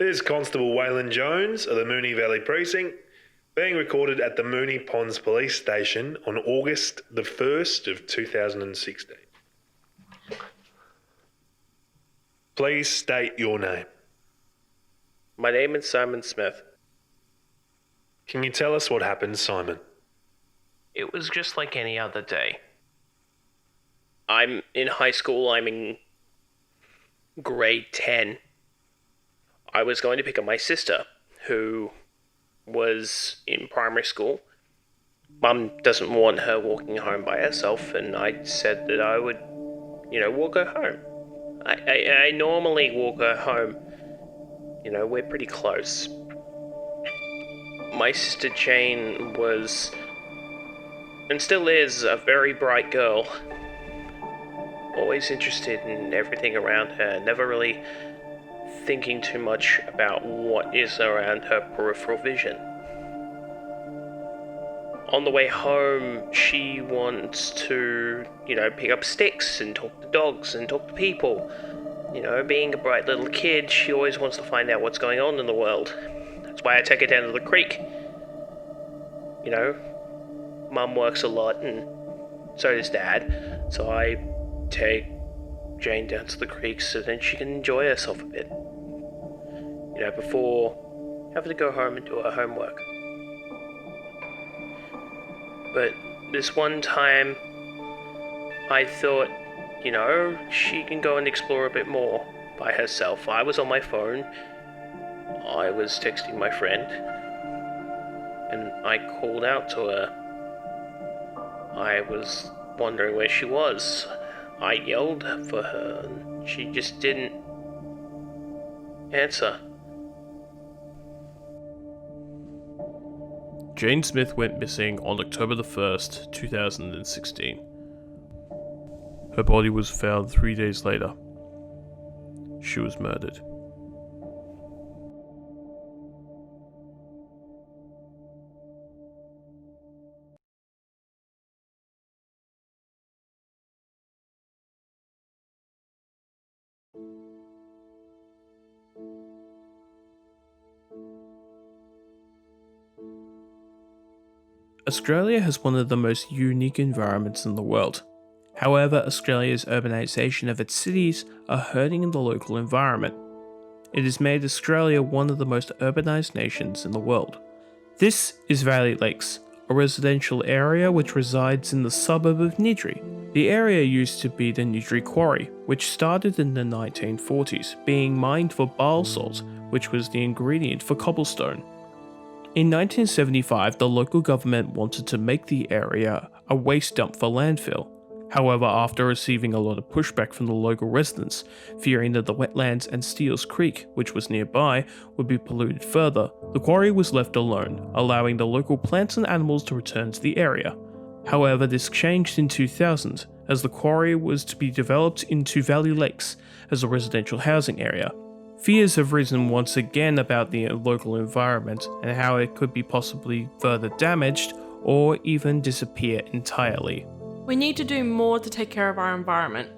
This is Constable Waylon Jones of the Moonee Valley Precinct, being recorded at the Moonee Ponds Police Station on August the 1st of 2016. Please state your name. My name is Simon Smith. Can you tell us what happened, Simon? It was just like any other day. I'm in high school, I'm in grade 10. I was going to pick up my sister, who was in primary school. Mum doesn't want her walking home by herself, and I said that I would, walk her home. I normally walk her home. We're pretty close. My sister Jane was, and still is, a very bright girl. Always interested in everything around her, never really thinking too much about what is around her peripheral vision. On the way home, she wants to, pick up sticks and talk to dogs and talk to people. Being a bright little kid, she always wants to find out what's going on in the world. That's why I take her down to the creek. Mum works a lot and so does Dad, so I take Jane down to the creek so then she can enjoy herself a bit. Before having to go home and do her homework. But this one time, I thought, she can go and explore a bit more by herself. I was on my phone, I was texting my friend, and I called out to her. I was wondering where she was. I yelled for her, and she just didn't answer. Jane Smith went missing on October the 1st, 2016. Her body was found 3 days later. She was murdered. Australia has one of the most unique environments in the world. However, Australia's urbanisation of its cities are hurting the local environment. It has made Australia one of the most urbanised nations in the world. This is Valley Lakes, a residential area which resides in the suburb of Niddrie. The area used to be the Niddrie Quarry, which started in the 1940s, being mined for bile salt, which was the ingredient for cobblestone. In 1975, the local government wanted to make the area a waste dump for landfill. However, after receiving a lot of pushback from the local residents, fearing that the wetlands and Steeles Creek, which was nearby, would be polluted further, the quarry was left alone, allowing the local plants and animals to return to the area. However, this changed in 2000, as the quarry was to be developed into Valley Lakes as a residential housing area. Fears have risen once again about the local environment and how it could be possibly further damaged or even disappear entirely. We need to do more to take care of our environment.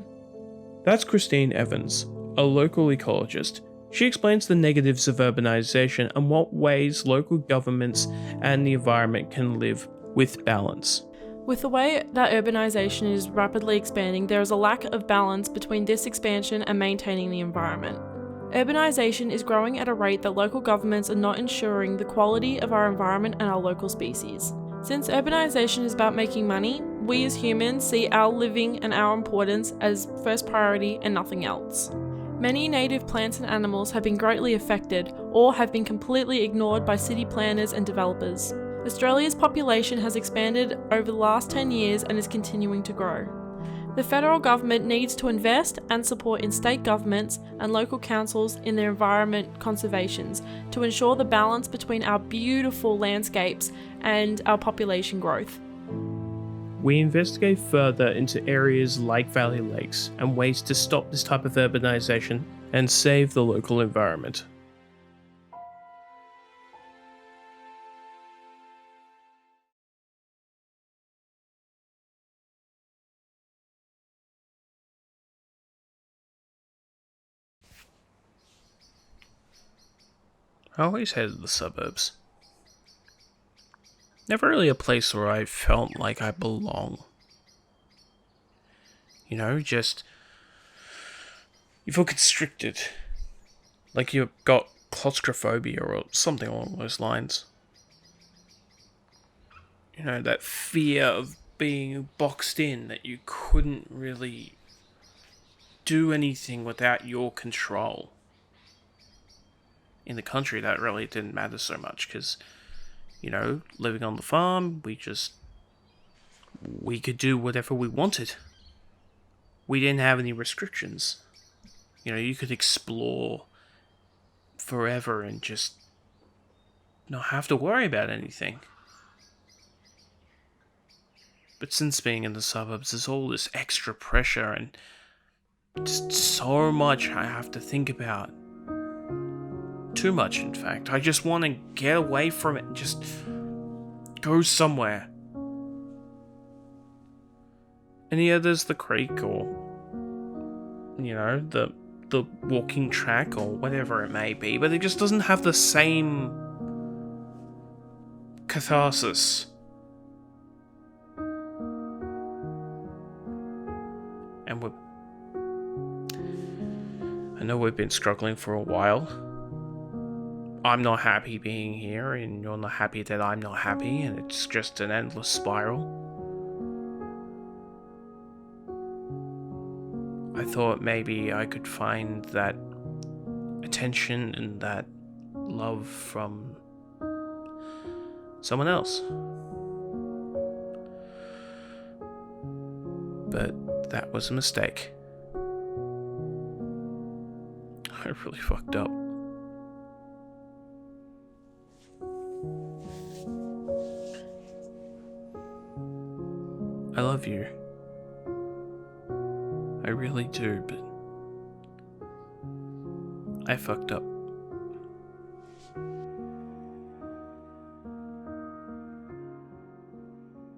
That's Christine Evans, a local ecologist. She explains the negatives of urbanisation and what ways local governments and the environment can live with balance. With the way that urbanisation is rapidly expanding, there is a lack of balance between this expansion and maintaining the environment. Urbanisation is growing at a rate that local governments are not ensuring the quality of our environment and our local species. Since urbanisation is about making money, we as humans see our living and our importance as first priority and nothing else. Many native plants and animals have been greatly affected or have been completely ignored by city planners and developers. Australia's population has expanded over the last 10 years and is continuing to grow. The federal government needs to invest and support in state governments and local councils in their environment conservations to ensure the balance between our beautiful landscapes and our population growth. We investigate further into areas like Valley Lakes and ways to stop this type of urbanisation and save the local environment. I always hated the suburbs. Never really a place where I felt like I belong. You know, just... You feel constricted. Like you've got claustrophobia or something along those lines. You know, that fear of being boxed in, that you couldn't really do anything without your control. In the country, that really didn't matter so much, because, you know, living on the farm, we could do whatever we wanted. We didn't have any restrictions. You know, you could explore forever and just not have to worry about anything. But since being in the suburbs, there's all this extra pressure and just so much I have to think about. Too much, in fact. I just want to get away from it and just go somewhere. And yeah, there's the creek or, you know, the walking track or whatever it may be, but it just doesn't have the same catharsis. And I know we've been struggling for a while. I'm not happy being here, and you're not happy that I'm not happy, and it's just an endless spiral. I thought maybe I could find that attention and that love from someone else. But that was a mistake. I really fucked up. I love you. I really do, but I fucked up.